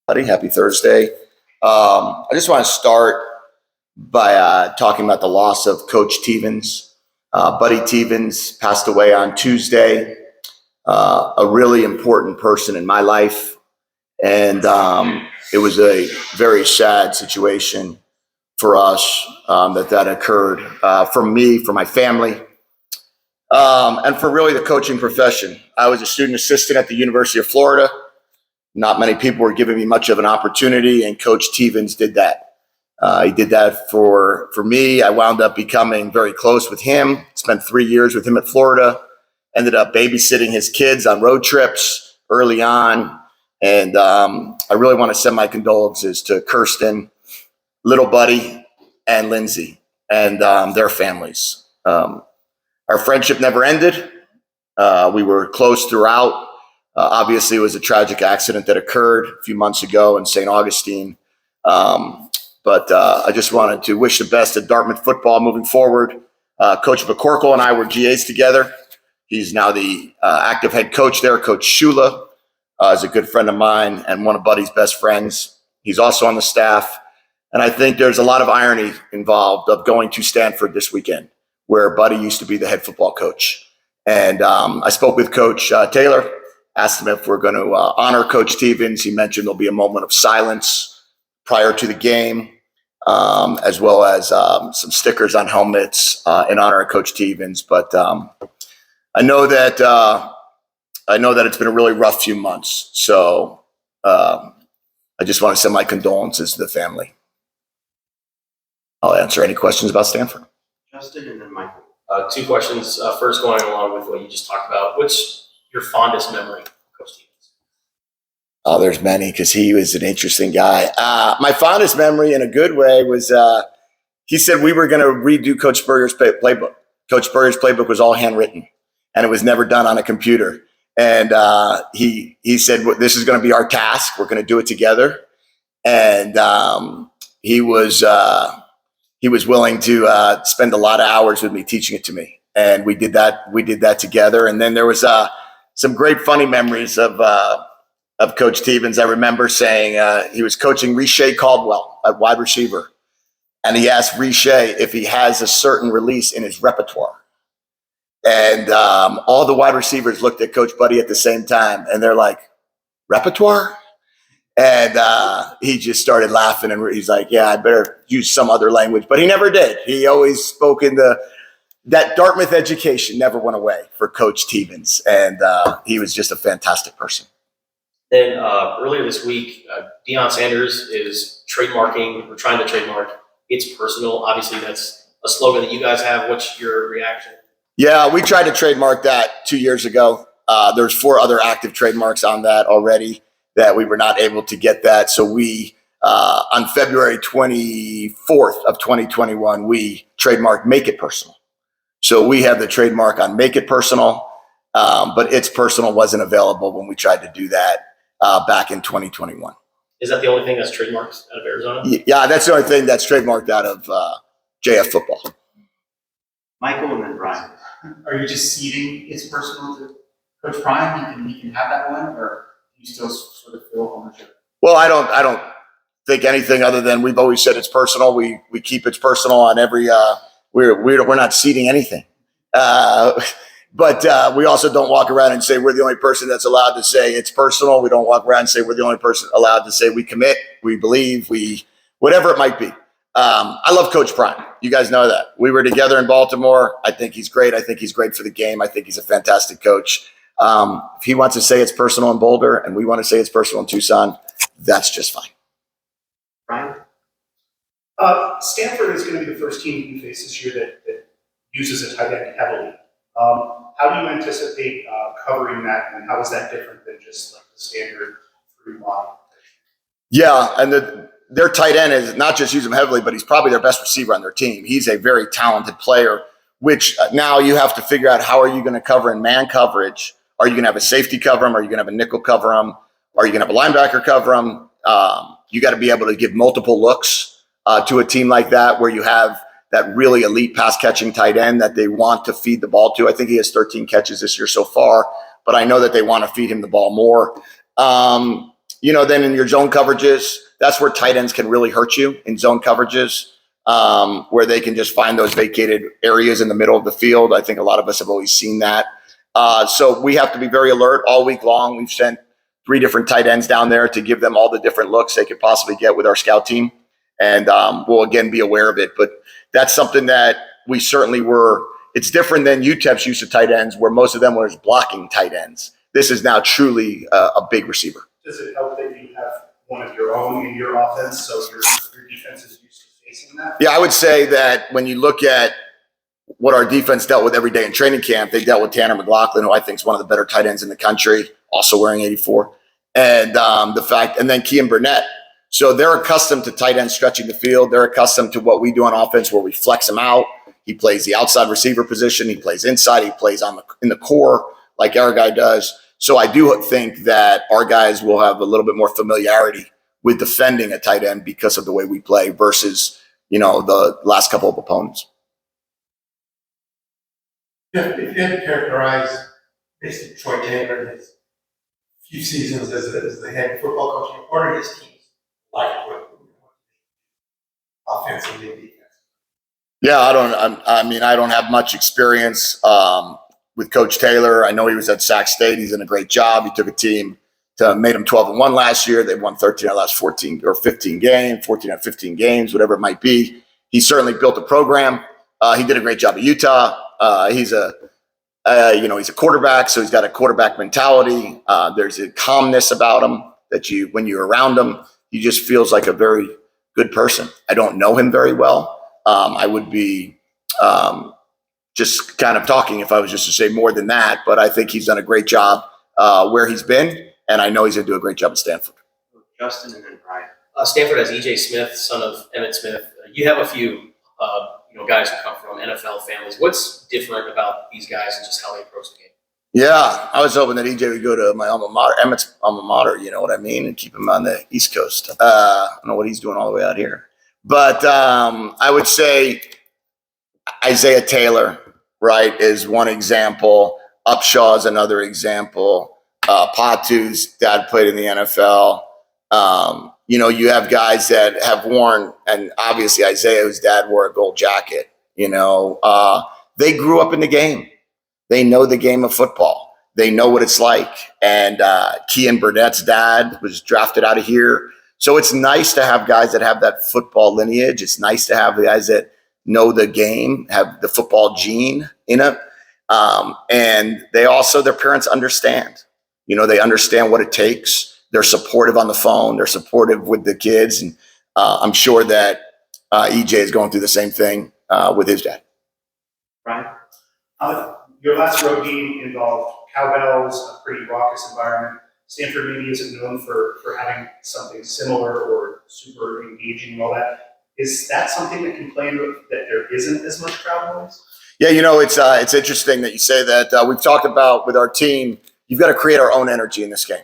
Happy Thursday. I just want to start by talking about the loss of Coach Stevens. Buddy Stevens passed away on Tuesday, a really important person in my life. And it was a very sad situation for us that occurred for me, for my family, and for really the coaching profession. I was a student assistant at the University of Florida. Not many people were giving me much of an opportunity, and Coach Stevens did that. He did that for me. I wound up becoming very close with him, spent 3 years with him at Florida, ended up babysitting his kids on road trips early on. And I really want to send my condolences to Kirsten, little Buddy, and Lindsay, and their families. Our friendship never ended. We were close throughout. Obviously, it was a tragic accident that occurred a few months ago in St. Augustine. But I just wanted to wish the best at Dartmouth football moving forward. Coach McCorkle and I were GAs together. He's now the active head coach there. Coach Shula is a good friend of mine and one of Buddy's best friends. He's also on the staff. And I think there's a lot of irony involved of going to Stanford this weekend, where Buddy used to be the head football coach. And I spoke with Coach Taylor, asked him if we're going to honor Coach Stevens. He mentioned there'll be a moment of silence prior to the game, as well as some stickers on helmets in honor of Coach Stevens. But I know that it's been a really rough few months. So I just want to send my condolences to the family. I'll answer any questions about Stanford. Justin and then Michael. 2 questions. First, going along with what you just talked about, what's your fondest memory of Coach Stevens? Oh, there's many, because he was an interesting guy. My fondest memory, in a good way, was he said we were going to redo Coach Spurrier's playbook. Coach Spurrier's playbook was all handwritten, and it was never done on a computer. And he said, this is going to be our task. We're going to do it together. And he was willing to spend a lot of hours with me teaching it to me. And we did that. We did that together. And then there was some great funny memories of Coach Stevens. I remember saying he was coaching Riche Caldwell at wide receiver. And he asked Riche if he has a certain release in his repertoire. And all the wide receivers looked at Coach Buddy at the same time. And they're like, repertoire? And he just started laughing, and he's like, yeah, I better use some other language. But he never did. He always spoke in that Dartmouth education never went away for Coach Stevens. And he was just a fantastic person. Then earlier this week, Deion Sanders is trademarking, or trying to trademark, "It's Personal." Obviously, that's a slogan that you guys have. What's your reaction? Yeah, we tried to trademark that 2 years ago. There's 4 other active trademarks on that already that we were not able to get that. So we, on February 24th of 2021, we trademarked "Make It Personal." So we have the trademark on "Make It Personal," but "It's Personal" wasn't available when we tried to do that back in 2021. Is that the only thing that's trademarked out of Arizona? Yeah, that's the only thing that's trademarked out of JF football. Michael and then Brian. Are you just ceding "It's Personal" to Coach Brian? He can have that one, or do you still sort of feel ownership? Well, I don't think anything other than we've always said it's personal. We keep "It's Personal" on every. We're not ceding anything, but we also don't walk around and say we're the only person that's allowed to say "It's Personal." We don't walk around and say we're the only person allowed to say we commit, we believe, whatever it might be. I love Coach Brian. You guys know that. We were together in Baltimore. I think he's great. I think he's great for the game. I think he's a fantastic coach. If he wants to say "It's Personal" in Boulder and we want to say "It's Personal" in Tucson, that's just fine. Brian? Stanford is going to be the first team you face this year that uses a tight end heavily. How do you anticipate covering that, and how is that different than just like the standard 3-wide? Yeah, and their tight end is not just use him heavily, but he's probably their best receiver on their team. He's a very talented player, which now you have to figure out how are you going to cover in man coverage. Are you going to have a safety cover him? Are you going to have a nickel cover him? Are you going to have a linebacker cover him? You got to be able to give multiple looks to a team like that, where you have that really elite pass catching tight end that they want to feed the ball to. I think he has 13 catches this year so far, but I know that they want to feed him the ball more. then in your zone coverages, that's where tight ends can really hurt you in zone coverages, where they can just find those vacated areas in the middle of the field. I think a lot of us have always seen that. So we have to be very alert all week long. We've sent 3 different tight ends down there to give them all the different looks they could possibly get with our scout team. And we'll, again, be aware of it. But that's something that we certainly were. It's different than UTEP's use of tight ends, where most of them were blocking tight ends. This is now truly a big receiver. Does it help that you have one of your own in your offense, so your defense is used to facing that? Yeah, I would say that when you look at what our defense dealt with every day in training camp, they dealt with Tanner McLaughlin, who I think is one of the better tight ends in the country, also wearing 84. And and then Kean Burnett. So they're accustomed to tight ends stretching the field. They're accustomed to what we do on offense, where we flex him out. He plays the outside receiver position. He plays inside. He plays in the core like our guy does. So I do think that our guys will have a little bit more familiarity with defending a tight end because of the way we play versus, the last couple of opponents. Yeah, if you had to characterize basically Troy Taylor in his few seasons as the head football coach, what are his teams like? Offensively, defense? Yeah, I don't have much experience with Coach Taylor. I know he was at Sac State. He's done a great job. He took a team made them 12-1 last year. They won 13 out of the last 14 or 15 games, 14 out of 15 games, whatever it might be. He certainly built a program. He did a great job at Utah. He's a quarterback, so he's got a quarterback mentality. There's a calmness about him that when you're around him, he just feels like a very good person. I don't know him very well. I would be just kind of talking if I was just to say more than that, but I think he's done a great job where he's been, and I know he's going to do a great job at Stanford. Justin and then Brian. Stanford has E.J. Smith, son of Emmitt Smith. You have a few, guys who come from NFL families. What's different about these guys and just how they approach the game? Yeah, I was hoping that EJ would go to my alma mater, Emmett's alma mater, you know what I mean, and keep him on the East Coast. I don't know what he's doing all the way out here. But I would say Isaiah Taylor, right, is one example. Upshaw is another example. Patu's dad played in the NFL. You have guys that have worn, and obviously Isaiah, whose dad wore a gold jacket, they grew up in the game. They know the game of football. They know what it's like. And Kean Burnett's dad was drafted out of here. So it's nice to have guys that have that football lineage. It's nice to have the guys that know the game, have the football gene in it. And their parents understand. They understand what it takes. They're supportive on the phone. They're supportive with the kids. And I'm sure that EJ is going through the same thing with his dad. Brian? Your last road game involved cowbells, a pretty raucous environment. Stanford maybe isn't known for having something similar or super engaging and all that. Is that something that can play into it, that there isn't as much crowd noise? Yeah, it's interesting that you say that. We've talked about with our team, you've got to create our own energy in this game,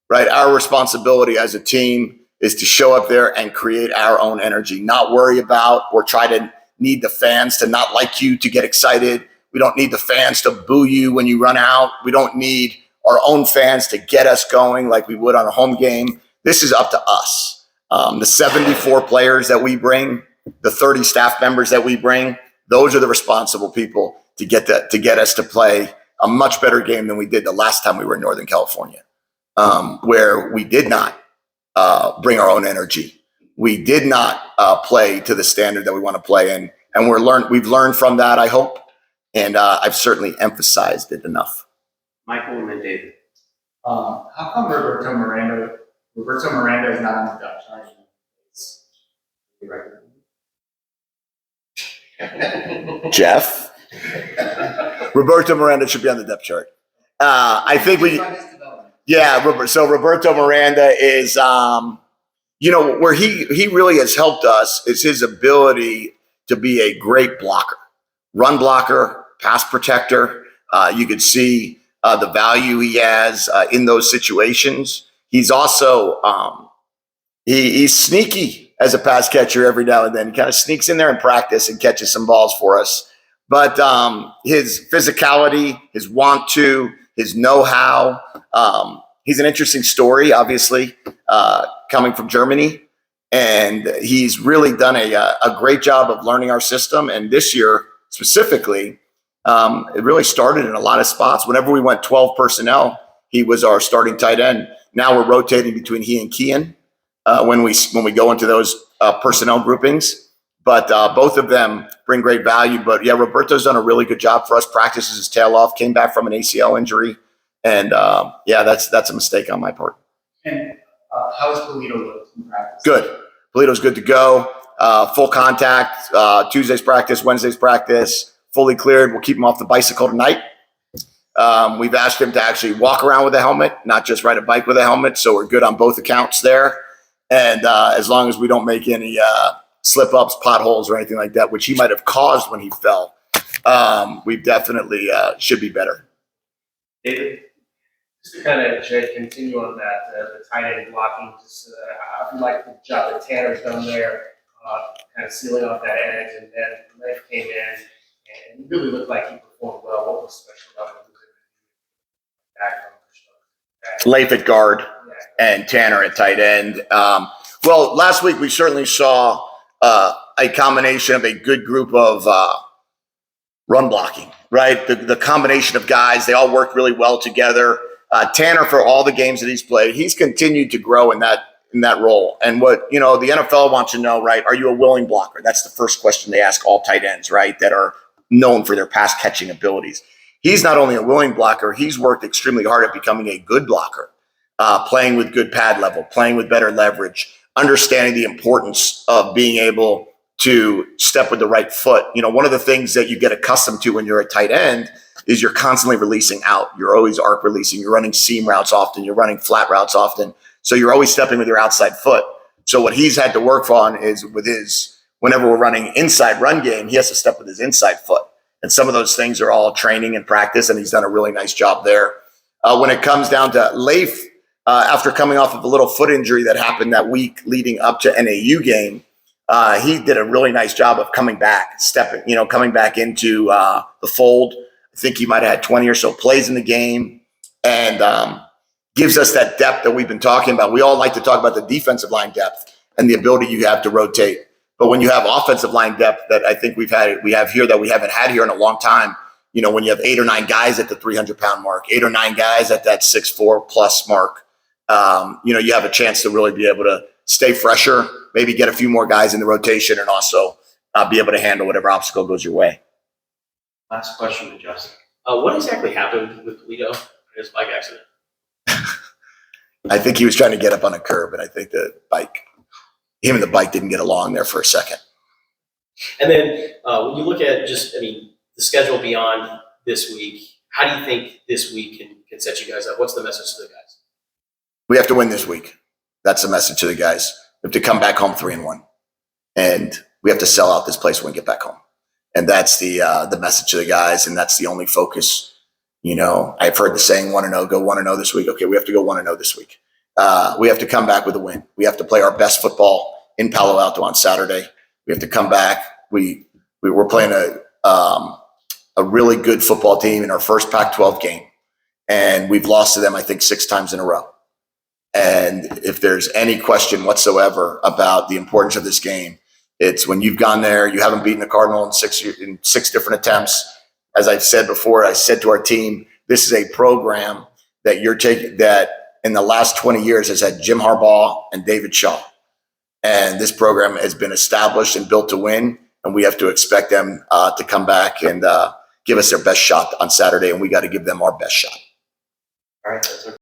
right? Our responsibility as a team is to show up there and create our own energy, not worry about or try to need the fans to not like you to get excited. We don't need the fans to boo you when you run out. We don't need our own fans to get us going like we would on a home game. This is up to us. The 74 players that we bring, the 30 staff members that we bring, those are the responsible people to get us to play a much better game than we did the last time we were in Northern California, where we did not bring our own energy. We did not play to the standard that we want to play in, and we've learned from that, I hope, and I've certainly emphasized it enough. Michael and then David. How come Roberto Miranda is not on the depth chart? Jeff? Roberto Miranda should be on the depth chart. I think so Roberto Miranda is, where he really has helped us is his ability to be a great blocker, run blocker, pass protector. You could see the value he has in those situations. He's also, he's sneaky as a pass catcher every now and then. He kind of sneaks in there in practice and catches some balls for us. But his physicality, his want to, his know-how, He's an interesting story, obviously, coming from Germany. And he's really done a great job of learning our system. And this year specifically, it really started in a lot of spots. Whenever we went 12 personnel, he was our starting tight end. Now we're rotating between he and Kian when we go into those personnel groupings. But both of them bring great value. But yeah, Roberto's done a really good job for us. Practices his tail off. Came back from an ACL injury, and yeah, that's a mistake on my part. And how is Polito looked in practice? Good. Polito's good to go. Full contact. Tuesday's practice, Wednesday's practice. Fully cleared. We'll keep him off the bicycle tonight. We've asked him to actually walk around with a helmet, not just ride a bike with a helmet. So we're good on both accounts there. And as long as we don't make any slip ups, potholes, or anything like that, which he might have caused when he fell, we definitely should be better. David? Just to kind of continue on that, the tight end blocking, just I like the job that Tanner's done there, kind of sealing off that edge, and then Leif came in and it really looked like he performed well. What was special about him? Leif at guard and Tanner at tight end. Well, last week we certainly saw a combination of a good group of run blocking, right? The combination of guys, they all work really well together. Tanner, for all the games that he's played, he's continued to grow in that role. And what, the NFL wants to know, right? Are you a willing blocker? That's the first question they ask all tight ends, right? That are known for their pass catching abilities. He's not only a willing blocker, he's worked extremely hard at becoming a good blocker, playing with good pad level, playing with better leverage, understanding the importance of being able to step with the right foot. One of the things that you get accustomed to when you're a tight end is you're constantly releasing out. You're always arc releasing. You're running seam routes often. You're running flat routes often. So you're always stepping with your outside foot. So what he's had to work on is with whenever we're running inside run game, he has to step with his inside foot. And some of those things are all training and practice, and he's done a really nice job there. When it comes down to Leif, after coming off of a little foot injury that happened that week leading up to NAU game, he did a really nice job of coming back into the fold. I think he might have had 20 or so plays in the game, and gives us that depth that we've been talking about. We all like to talk about the defensive line depth and the ability you have to rotate. But when you have offensive line depth that I think we have here that we haven't had here in a long time, when you have 8 or 9 guys at the 300-pound mark, 8 or 9 guys at that 6'4" plus mark, you have a chance to really be able to stay fresher, maybe get a few more guys in the rotation, and also be able to handle whatever obstacle goes your way. Last question to Justin. What exactly happened with Polito in his bike accident? I think he was trying to get up on a curb, and I think him and the bike didn't get along there for a second. And then when you look at the schedule beyond this week, how do you think this week can set you guys up? What's the message to the guys? We have to win this week. That's the message to the guys. We have to come back home 3-1, and we have to sell out this place when we get back home. And that's the message to the guys, and that's the only focus. I've heard the saying 1-0, go 1-0 this week. Okay, we have to go 1-0 this week. We have to come back with a win. We have to play our best football in Palo Alto on Saturday. We have to come back. We were playing a really good football team in our first Pac-12 game, and we've lost to them, I think, 6 times in a row. And if there's any question whatsoever about the importance of this game, it's when you've gone there, you haven't beaten the Cardinal in 6 different attempts. As I've said before, I said to our team, this is a program that you're taking that in the last 20 years has had Jim Harbaugh and David Shaw. And this program has been established and built to win. And we have to expect them to come back and give us their best shot on Saturday. And we got to give them our best shot. All right, that's our